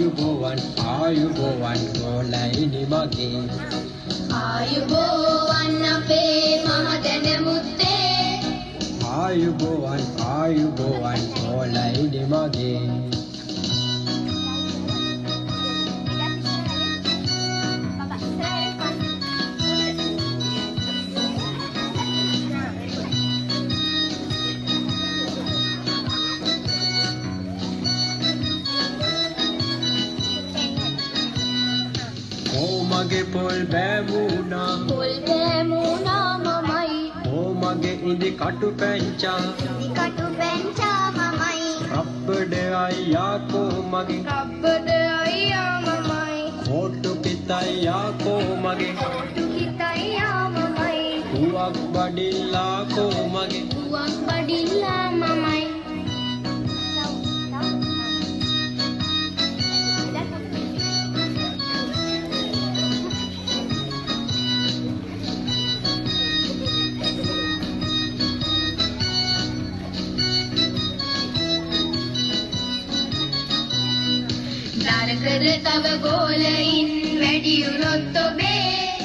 ආයුබෝවන් ගෝලයිනි මගේ ආයුබෝවන් අපේ මහදැන මුත්තේ ආයුබෝවන් ගෝලයිනි මගේ මගේ පොල් බෑමුණා මමයි මගේ ඉඳි කටු පැංචා මමයි රබ්බඩ අයියා කෝ මගේ කෝටු පිතයියා කෝ මගේ කුවක් බඩිල්ලා කෝ මගේ නරකද තව ගෝලයින් වැඩි වුණොත් ඔබේ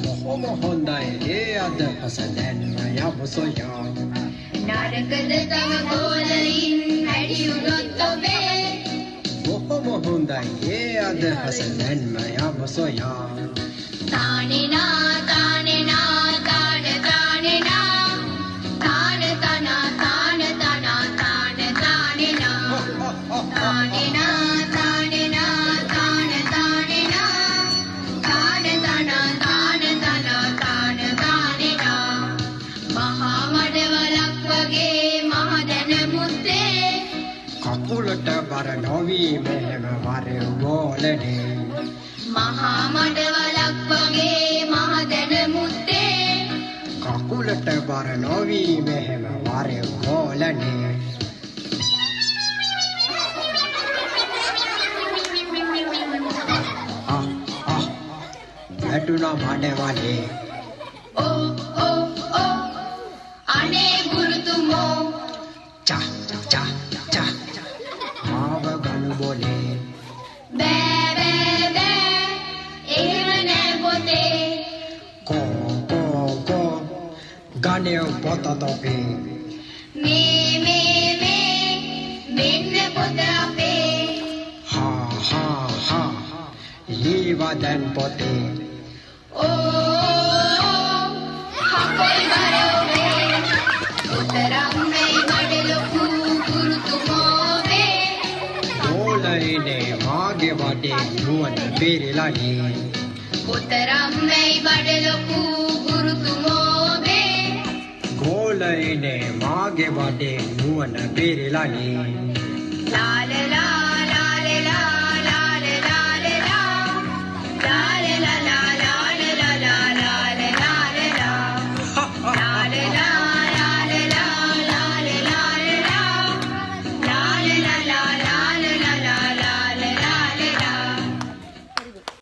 බොහොම හොඳයි ඒ අදහස දැන්ම යමු සොයා නරකද තව ගෝලයින් වැඩි වුණොත් ඔබේ බොහොම හොඳයි ඒ අදහස දැන්ම යමු සොයා තානෙනා තානෙනා තාන තානෙනා තාන තනා තාන තනා තාන තානෙනා තානෙනා කකුලට බර නොවී මෙහෙම වරෙව් ගෝලනේ මහා මඩවලක් වගේ මහදැන මුත්තේ කකුලට බර නොවී මෙහෙම වරෙව් ගෝලනේ වැටුණා මඩවලේ ඕ අනේ ගුරුතුමෝ චා මාව ගනු බොලේ බෑ එහෙම නෑ පොතේ කෝ ගණේ පොත තොපේ මේ මෙන්න පොත අපේ හා ලීවා දැන් පොතේ හපොල් බරෝවේ උතරම් මේ මඩ ලොකු ගුරුතුමෝ වේ ගෝලයිනේ මාගේ වටේ නුවණ පෙරලානේ උතරම් මේ මඩ ලොකු ගුරුතුමෝ වේ ගෝලයිනේ මාගේ වටේ නුවණ පෙරලානේ ලාලලා